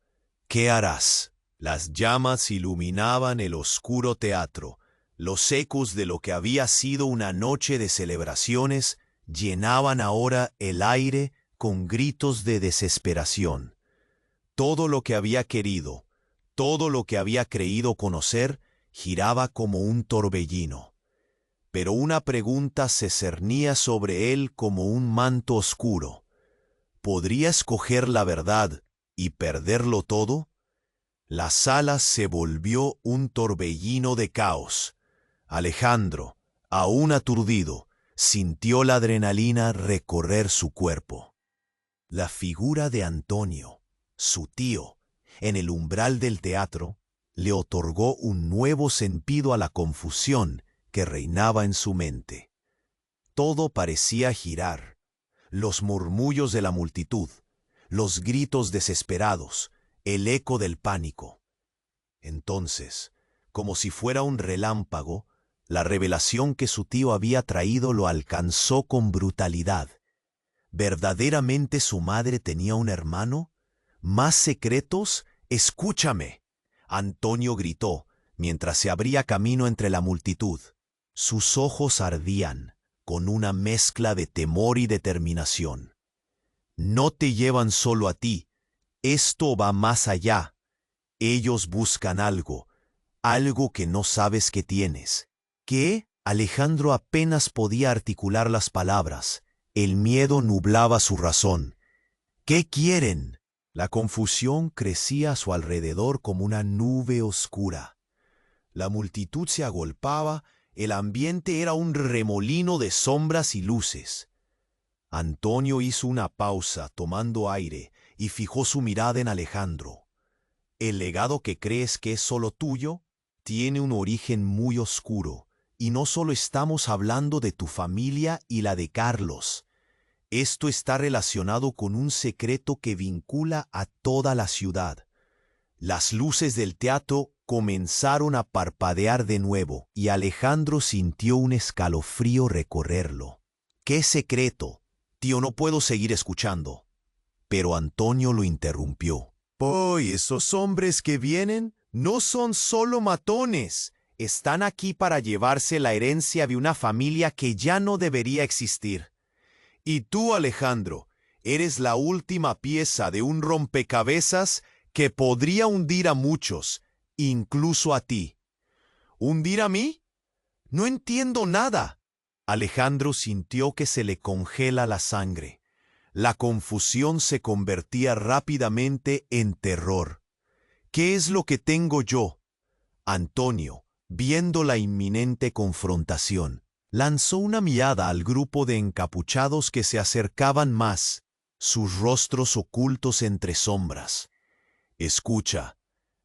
¿Qué harás?». Las llamas iluminaban el oscuro teatro. Los ecos de lo que había sido una noche de celebraciones llenaban ahora el aire con gritos de desesperación. Todo lo que había querido, todo lo que había creído conocer, giraba como un torbellino. Pero una pregunta se cernía sobre él como un manto oscuro. ¿Podría escoger la verdad y perderlo todo? La sala se volvió un torbellino de caos. Alejandro, aún aturdido, sintió la adrenalina recorrer su cuerpo. La figura de Antonio, su tío, en el umbral del teatro, le otorgó un nuevo sentido a la confusión que reinaba en su mente. Todo parecía girar. Los murmullos de la multitud, los gritos desesperados, el eco del pánico. Entonces, como si fuera un relámpago, la revelación que su tío había traído lo alcanzó con brutalidad. ¿Verdaderamente su madre tenía un hermano? ¿Más secretos? ¡Escúchame!, Antonio gritó, mientras se abría camino entre la multitud. Sus ojos ardían, con una mezcla de temor y determinación. No te llevan solo a ti, esto va más allá. Ellos buscan algo que no sabes que tienes. ¿Qué? Alejandro apenas podía articular las palabras. El miedo nublaba su razón. ¿Qué quieren? La confusión crecía a su alrededor como una nube oscura. La multitud se agolpaba, el ambiente era un remolino de sombras y luces. Antonio hizo una pausa, tomando aire, y fijó su mirada en Alejandro. El legado que crees que es solo tuyo tiene un origen muy oscuro, y no solo estamos hablando de tu familia y la de Carlos. Esto está relacionado con un secreto que vincula a toda la ciudad. Las luces del teatro comenzaron a parpadear de nuevo, y Alejandro sintió un escalofrío recorrerlo. ¿Qué secreto? Tío, no puedo seguir escuchando. Pero Antonio lo interrumpió. Hoy esos hombres que vienen no son solo matones. Están aquí para llevarse la herencia de una familia que ya no debería existir. Y tú, Alejandro, eres la última pieza de un rompecabezas que podría hundir a muchos, incluso a ti. ¿Hundir a mí? No entiendo nada. Alejandro sintió que se le congela la sangre. La confusión se convertía rápidamente en terror. ¿Qué es lo que tengo yo? Antonio, viendo la inminente confrontación, lanzó una mirada al grupo de encapuchados que se acercaban más, sus rostros ocultos entre sombras. Escucha,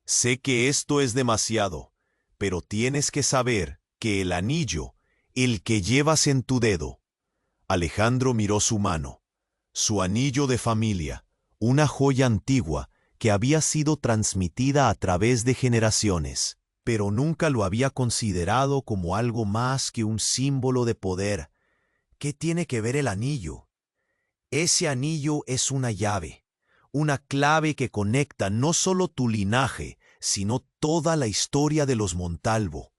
sé que esto es demasiado, pero tienes que saber que el anillo, el que llevas en tu dedo. Alejandro miró su mano, su anillo de familia, una joya antigua que había sido transmitida a través de generaciones, pero nunca lo había considerado como algo más que un símbolo de poder. ¿Qué tiene que ver el anillo? Ese anillo es una llave, una clave que conecta no solo tu linaje, sino toda la historia de los Montalvo.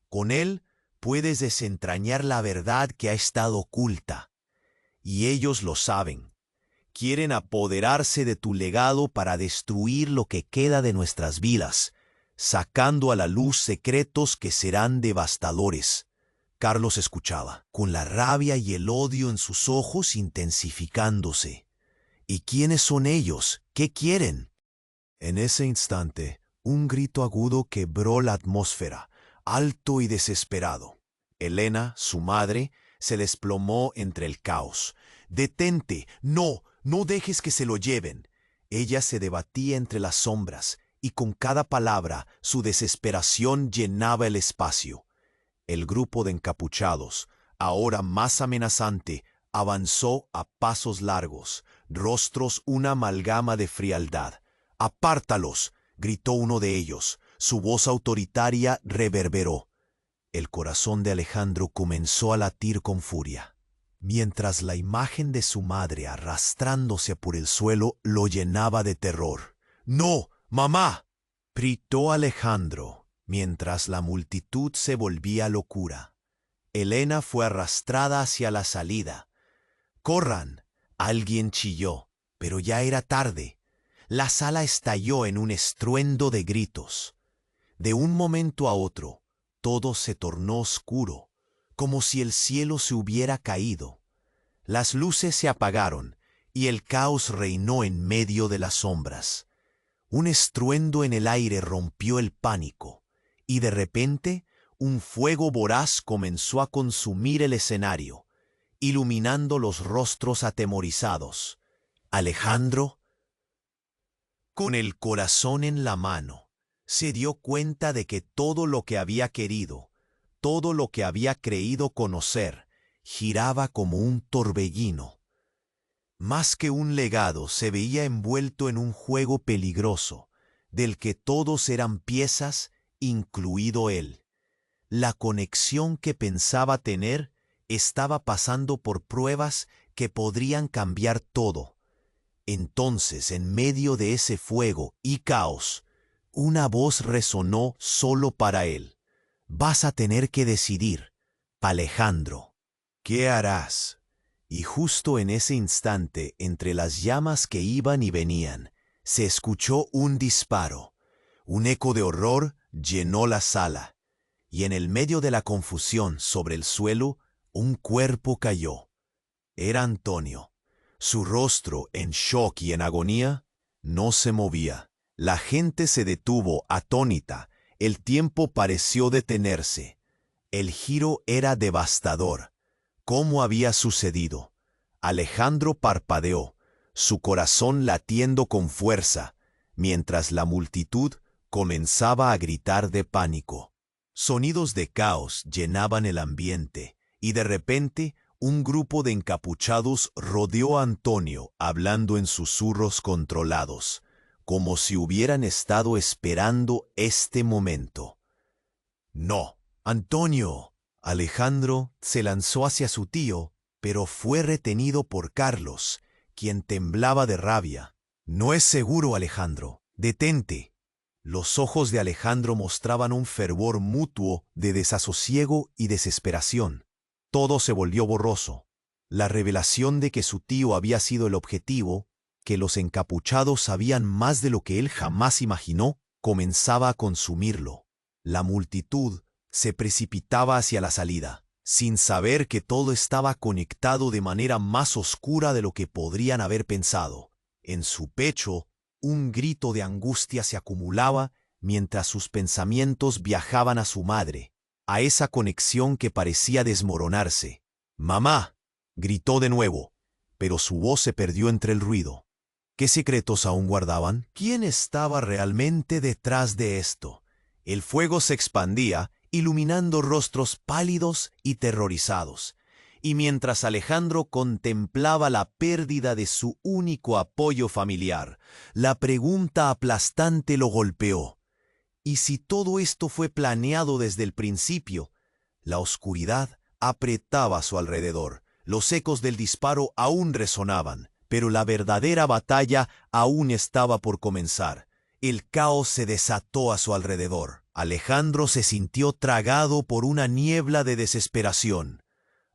Con él puedes desentrañar la verdad que ha estado oculta. Y ellos lo saben. Quieren apoderarse de tu legado para destruir lo que queda de nuestras vidas, sacando a la luz secretos que serán devastadores. Carlos escuchaba, con la rabia y el odio en sus ojos intensificándose. ¿Y quiénes son ellos? ¿Qué quieren? En ese instante, un grito agudo quebró la atmósfera, alto y desesperado. Elena, su madre, se desplomó entre el caos. «¡Detente! ¡No! ¡No dejes que se lo lleven!». Ella se debatía entre las sombras, y con cada palabra su desesperación llenaba el espacio. El grupo de encapuchados, ahora más amenazante, avanzó a pasos largos, rostros una amalgama de frialdad. «¡Apártalos!», gritó uno de ellos. Su voz autoritaria reverberó. El corazón de Alejandro comenzó a latir con furia, mientras la imagen de su madre arrastrándose por el suelo lo llenaba de terror. «¡No, mamá!», gritó Alejandro, mientras la multitud se volvía locura. Elena fue arrastrada hacia la salida. «¡Corran!», alguien chilló, pero ya era tarde. La sala estalló en un estruendo de gritos. De un momento a otro, todo se tornó oscuro, como si el cielo se hubiera caído. Las luces se apagaron y el caos reinó en medio de las sombras. Un estruendo en el aire rompió el pánico, y de repente un fuego voraz comenzó a consumir el escenario, iluminando los rostros atemorizados. Alejandro, con el corazón en la mano, Se dio cuenta de que todo lo que había querido, todo lo que había creído conocer, giraba como un torbellino. Más que un legado, se veía envuelto en un juego peligroso, del que todos eran piezas, incluido él. La conexión que pensaba tener estaba pasando por pruebas que podrían cambiar todo. Entonces, en medio de ese fuego y caos, una voz resonó solo para él. Vas a tener que decidir, Alejandro. ¿Qué harás? Y justo en ese instante, entre las llamas que iban y venían, se escuchó un disparo. Un eco de horror llenó la sala, y en el medio de la confusión, sobre el suelo, un cuerpo cayó. Era Antonio. Su rostro, en shock y en agonía, no se movía. La gente se detuvo, atónita. El tiempo pareció detenerse. El giro era devastador. ¿Cómo había sucedido? Alejandro parpadeó, su corazón latiendo con fuerza, mientras la multitud comenzaba a gritar de pánico. Sonidos de caos llenaban el ambiente, y de repente un grupo de encapuchados rodeó a Antonio hablando en susurros controlados, como si hubieran estado esperando este momento. «No, Antonio». Alejandro se lanzó hacia su tío, pero fue retenido por Carlos, quien temblaba de rabia. «No es seguro, Alejandro. Detente». Los ojos de Alejandro mostraban un fervor mutuo de desasosiego y desesperación. Todo se volvió borroso. La revelación de que su tío había sido el objetivo, que los encapuchados sabían más de lo que él jamás imaginó, comenzaba a consumirlo. La multitud se precipitaba hacia la salida, sin saber que todo estaba conectado de manera más oscura de lo que podrían haber pensado. En su pecho, un grito de angustia se acumulaba mientras sus pensamientos viajaban a su madre, a esa conexión que parecía desmoronarse. «¡Mamá!», gritó de nuevo, pero su voz se perdió entre el ruido. ¿Qué secretos aún guardaban? ¿Quién estaba realmente detrás de esto? El fuego se expandía, iluminando rostros pálidos y terrorizados, y mientras Alejandro contemplaba la pérdida de su único apoyo familiar, la pregunta aplastante lo golpeó. ¿Y si todo esto fue planeado desde el principio? La oscuridad apretaba a su alrededor. Los ecos del disparo aún resonaban, pero la verdadera batalla aún estaba por comenzar. El caos se desató a su alrededor. Alejandro se sintió tragado por una niebla de desesperación.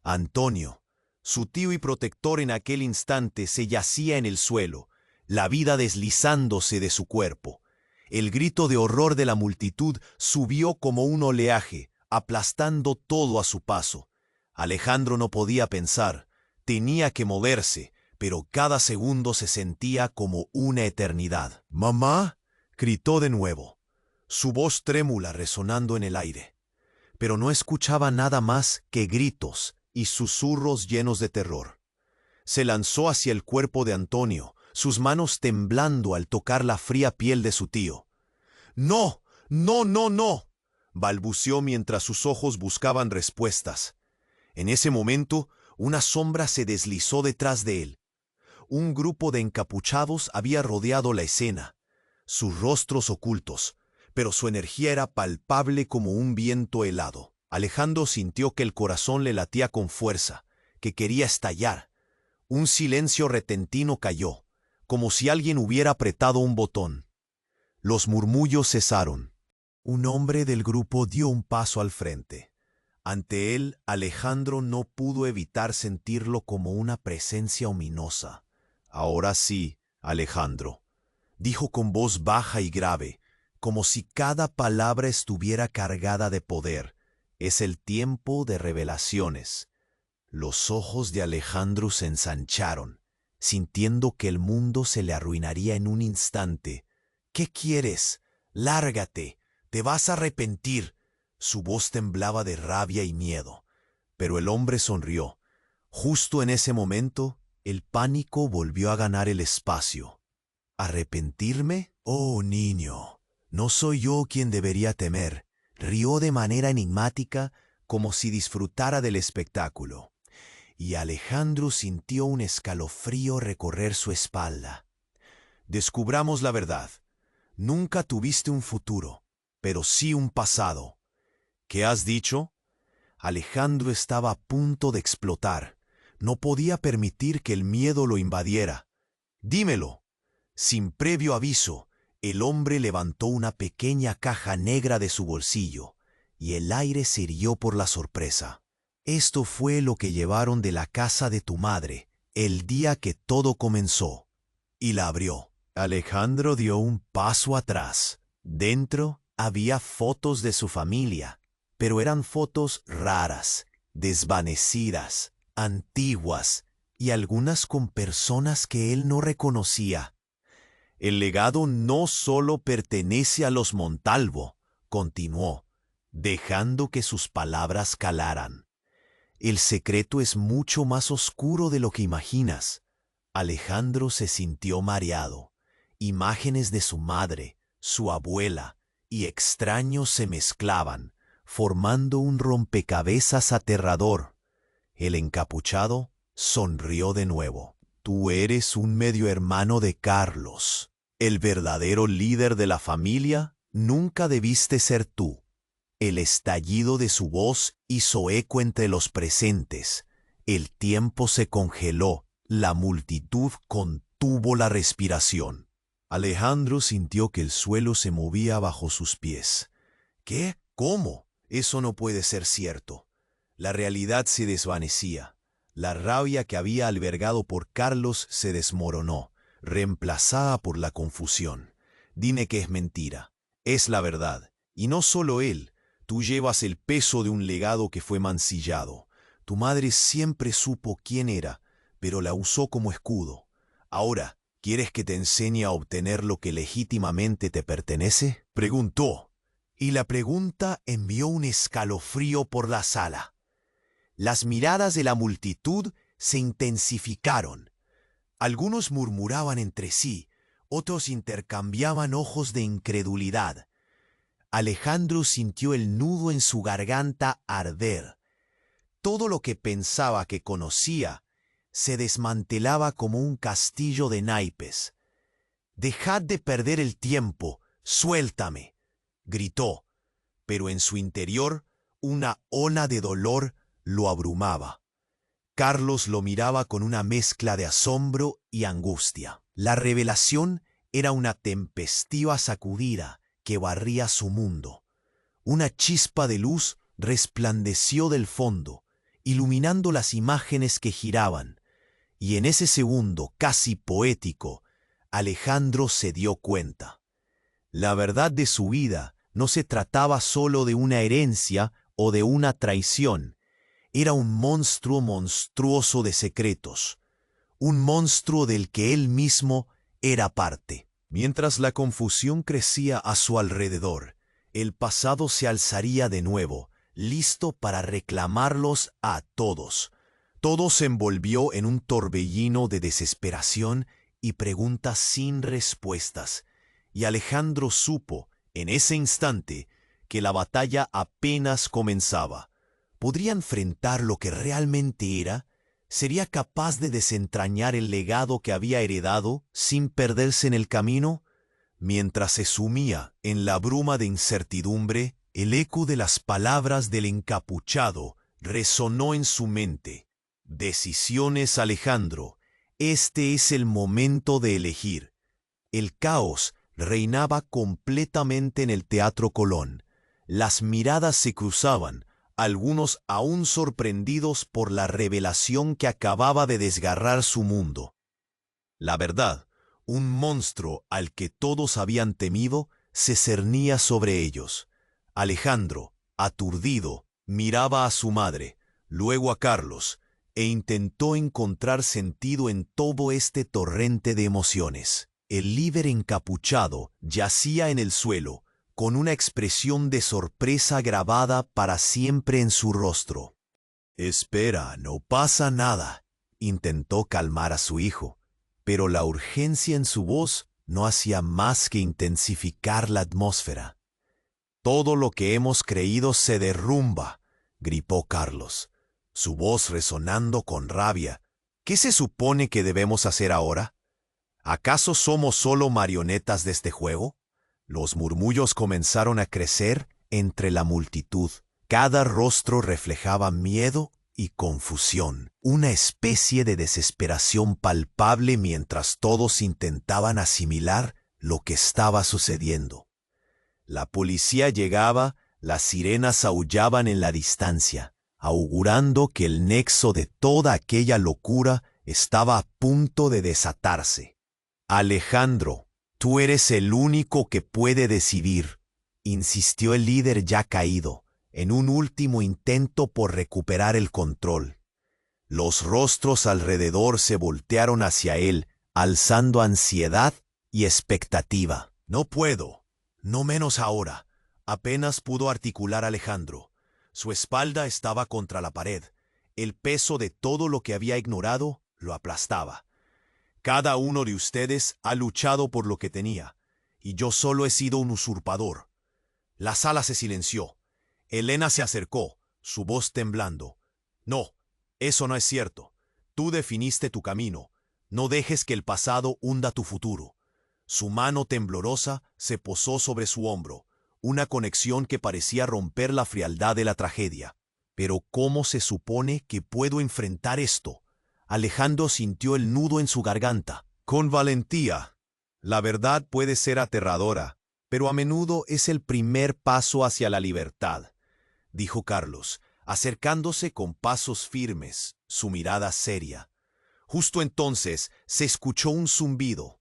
Antonio, su tío y protector en aquel instante, se yacía en el suelo, la vida deslizándose de su cuerpo. El grito de horror de la multitud subió como un oleaje, aplastando todo a su paso. Alejandro no podía pensar, tenía que moverse, pero cada segundo se sentía como una eternidad. «¡Mamá!», gritó de nuevo, su voz trémula resonando en el aire. Pero no escuchaba nada más que gritos y susurros llenos de terror. Se lanzó hacia el cuerpo de Antonio, sus manos temblando al tocar la fría piel de su tío. «¡No! ¡No, no, no!», balbuceó mientras sus ojos buscaban respuestas. En ese momento, una sombra se deslizó detrás de él. Un grupo de encapuchados había rodeado la escena, sus rostros ocultos, pero su energía era palpable como un viento helado. Alejandro sintió que el corazón le latía con fuerza, que quería estallar. Un silencio repentino cayó, como si alguien hubiera apretado un botón. Los murmullos cesaron. Un hombre del grupo dio un paso al frente. Ante él, Alejandro no pudo evitar sentirlo como una presencia ominosa. «Ahora sí, Alejandro», dijo con voz baja y grave, como si cada palabra estuviera cargada de poder. «Es el tiempo de revelaciones». Los ojos de Alejandro se ensancharon, sintiendo que el mundo se le arruinaría en un instante. «¿Qué quieres? Lárgate, te vas a arrepentir». Su voz temblaba de rabia y miedo, pero el hombre sonrió. Justo en ese momento, el pánico volvió a ganar el espacio. «¿Arrepentirme? Oh, niño, No soy yo quien debería temer. Rió de manera enigmática, como si disfrutara del espectáculo. Y Alejandro sintió un escalofrío recorrer su espalda. Descubramos la verdad. Nunca tuviste un futuro, pero sí un pasado. ¿Qué has dicho? Alejandro estaba a punto de explotar. No podía permitir que el miedo lo invadiera. Dímelo. Sin previo aviso, el hombre levantó una pequeña caja negra de su bolsillo, y el aire se irguió por la sorpresa. Esto fue lo que llevaron de la casa de tu madre, el día que todo comenzó. Y la abrió. Alejandro dio un paso atrás. Dentro había fotos de su familia, pero eran fotos raras, desvanecidas, antiguas, y algunas con personas que él no reconocía. El legado no solo pertenece a los Montalvo, continuó, dejando que sus palabras calaran. El secreto es mucho más oscuro de lo que imaginas. Alejandro se sintió mareado. Imágenes de su madre, su abuela y extraños se mezclaban, formando un rompecabezas aterrador. El encapuchado sonrió de nuevo. Tú eres un medio hermano de Carlos. El verdadero líder de la familia nunca debiste ser tú. El estallido de su voz hizo eco entre los presentes. El tiempo se congeló. La multitud contuvo la respiración. Alejandro sintió que el suelo se movía bajo sus pies. ¿Qué? ¿Cómo? Eso no puede ser cierto. La realidad se desvanecía. La rabia que había albergado por Carlos se desmoronó, reemplazada por la confusión. Dime que es mentira. Es la verdad. Y no solo él. Tú llevas el peso de un legado que fue mancillado. Tu madre siempre supo quién era, pero la usó como escudo. Ahora, ¿quieres que te enseñe a obtener lo que legítimamente te pertenece? Preguntó, y la pregunta envió un escalofrío por la sala. Las miradas de la multitud se intensificaron. Algunos murmuraban entre sí, otros intercambiaban ojos de incredulidad. Alejandro sintió el nudo en su garganta arder. Todo lo que pensaba que conocía se desmantelaba como un castillo de naipes. «Dejad de perder el tiempo, suéltame», gritó, pero en su interior una ola de dolor lo abrumaba. Carlos lo miraba con una mezcla de asombro y angustia. La revelación era una tempestiva sacudida que barría su mundo. Una chispa de luz resplandeció del fondo, iluminando las imágenes que giraban, y en ese segundo casi poético, Alejandro se dio cuenta. La verdad de su vida no se trataba solo de una herencia o de una traición. Era un monstruo monstruoso de secretos, un monstruo del que él mismo era parte. Mientras la confusión crecía a su alrededor, el pasado se alzaría de nuevo, listo para reclamarlos a todos. Todo se envolvió en un torbellino de desesperación y preguntas sin respuestas, y Alejandro supo, en ese instante, que la batalla apenas comenzaba. ¿Podría enfrentar lo que realmente era? ¿Sería capaz de desentrañar el legado que había heredado sin perderse en el camino? Mientras se sumía en la bruma de incertidumbre, el eco de las palabras del encapuchado resonó en su mente. Decisiones, Alejandro. Este es el momento de elegir. El caos reinaba completamente en el Teatro Colón. Las miradas se cruzaban, algunos aún sorprendidos por la revelación que acababa de desgarrar su mundo. La verdad, un monstruo al que todos habían temido, se cernía sobre ellos. Alejandro, aturdido, miraba a su madre, luego a Carlos, e intentó encontrar sentido en todo este torrente de emociones. El líder encapuchado yacía en el suelo, con una expresión de sorpresa grabada para siempre en su rostro. «Espera, no pasa nada», intentó calmar a su hijo, pero la urgencia en su voz no hacía más que intensificar la atmósfera. «Todo lo que hemos creído se derrumba», gritó Carlos, su voz resonando con rabia. «¿Qué se supone que debemos hacer ahora? ¿Acaso somos solo marionetas de este juego?» Los murmullos comenzaron a crecer entre la multitud. Cada rostro reflejaba miedo y confusión, una especie de desesperación palpable mientras todos intentaban asimilar lo que estaba sucediendo. La policía llegaba, las sirenas aullaban en la distancia, augurando que el nexo de toda aquella locura estaba a punto de desatarse. «Alejandro, tú eres el único que puede decidir», insistió el líder ya caído, en un último intento por recuperar el control. Los rostros alrededor se voltearon hacia él, alzando ansiedad y expectativa. «No puedo, no menos ahora», apenas pudo articular Alejandro. Su espalda estaba contra la pared. El peso de todo lo que había ignorado lo aplastaba. «Cada uno de ustedes ha luchado por lo que tenía, y yo solo he sido un usurpador». La sala se silenció. Elena se acercó, su voz temblando. «No, eso no es cierto. Tú definiste tu camino. No dejes que el pasado hunda tu futuro». Su mano temblorosa se posó sobre su hombro, una conexión que parecía romper la frialdad de la tragedia. «¿Pero cómo se supone que puedo enfrentar esto?» Alejandro sintió el nudo en su garganta. «Con valentía. La verdad puede ser aterradora, pero a menudo es el primer paso hacia la libertad», dijo Carlos, acercándose con pasos firmes, su mirada seria. Justo entonces se escuchó un zumbido.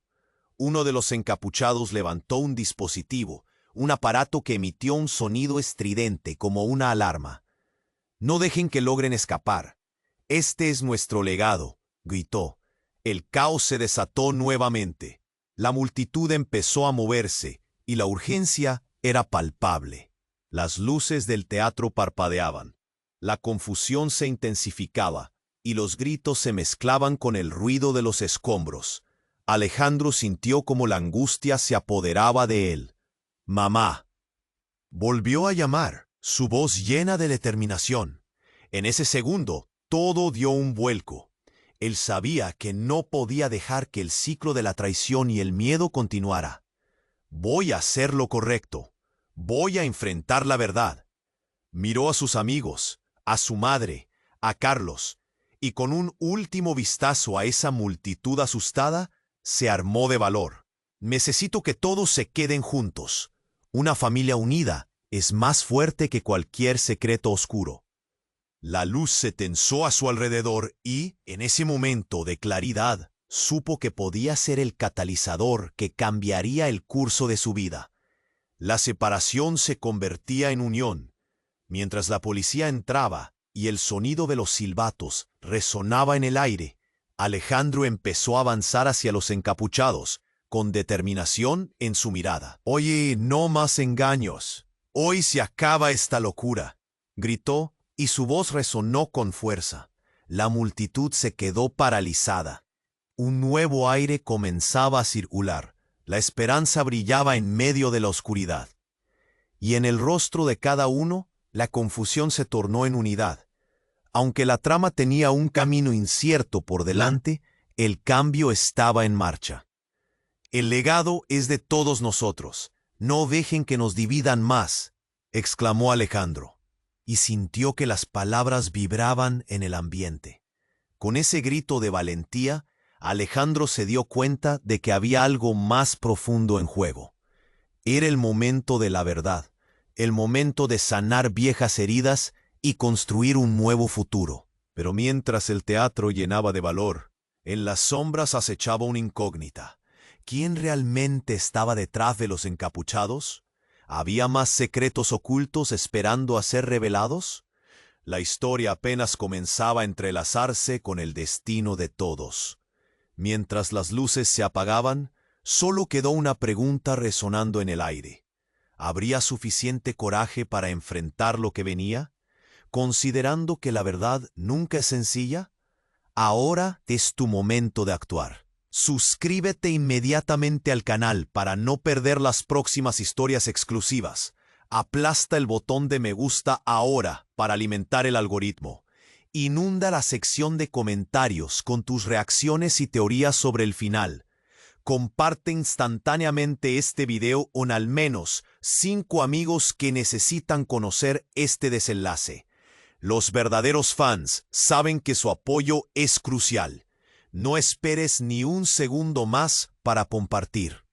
Uno de los encapuchados levantó un dispositivo, un aparato que emitió un sonido estridente como una alarma. «No dejen que logren escapar. Este es nuestro legado», gritó. El caos se desató nuevamente. La multitud empezó a moverse y la urgencia era palpable. Las luces del teatro parpadeaban. La confusión se intensificaba y los gritos se mezclaban con el ruido de los escombros. Alejandro sintió como la angustia se apoderaba de él. «Mamá». Volvió a llamar, su voz llena de determinación. En ese segundo, todo dio un vuelco. Él sabía que no podía dejar que el ciclo de la traición y el miedo continuara. «Voy a hacer lo correcto. Voy a enfrentar la verdad». Miró a sus amigos, a su madre, a Carlos, y con un último vistazo a esa multitud asustada, se armó de valor. «Necesito que todos se queden juntos. Una familia unida es más fuerte que cualquier secreto oscuro». La luz se tensó a su alrededor y, en ese momento de claridad, supo que podía ser el catalizador que cambiaría el curso de su vida. La separación se convertía en unión. Mientras la policía entraba y el sonido de los silbatos resonaba en el aire, Alejandro empezó a avanzar hacia los encapuchados, con determinación en su mirada. «Oye, no más engaños. Hoy se acaba esta locura», gritó, y su voz resonó con fuerza. La multitud se quedó paralizada. Un nuevo aire comenzaba a circular. La esperanza brillaba en medio de la oscuridad. Y en el rostro de cada uno, la confusión se tornó en unidad. Aunque la trama tenía un camino incierto por delante, el cambio estaba en marcha. «El legado es de todos nosotros. No dejen que nos dividan más», exclamó Alejandro, y sintió que las palabras vibraban en el ambiente. Con ese grito de valentía, Alejandro se dio cuenta de que había algo más profundo en juego. Era el momento de la verdad, el momento de sanar viejas heridas y construir un nuevo futuro. Pero mientras el teatro llenaba de valor, en las sombras acechaba una incógnita. ¿Quién realmente estaba detrás de los encapuchados? ¿Había más secretos ocultos esperando a ser revelados? La historia apenas comenzaba a entrelazarse con el destino de todos. Mientras las luces se apagaban, solo quedó una pregunta resonando en el aire. ¿Habría suficiente coraje para enfrentar lo que venía? Considerando que la verdad nunca es sencilla, ahora es tu momento de actuar. Suscríbete inmediatamente al canal para no perder las próximas historias exclusivas. Aplasta el botón de me gusta ahora para alimentar el algoritmo. Inunda la sección de comentarios con tus reacciones y teorías sobre el final. Comparte instantáneamente este video con al menos 5 amigos que necesitan conocer este desenlace. Los verdaderos fans saben que su apoyo es crucial. No esperes ni un segundo más para compartir.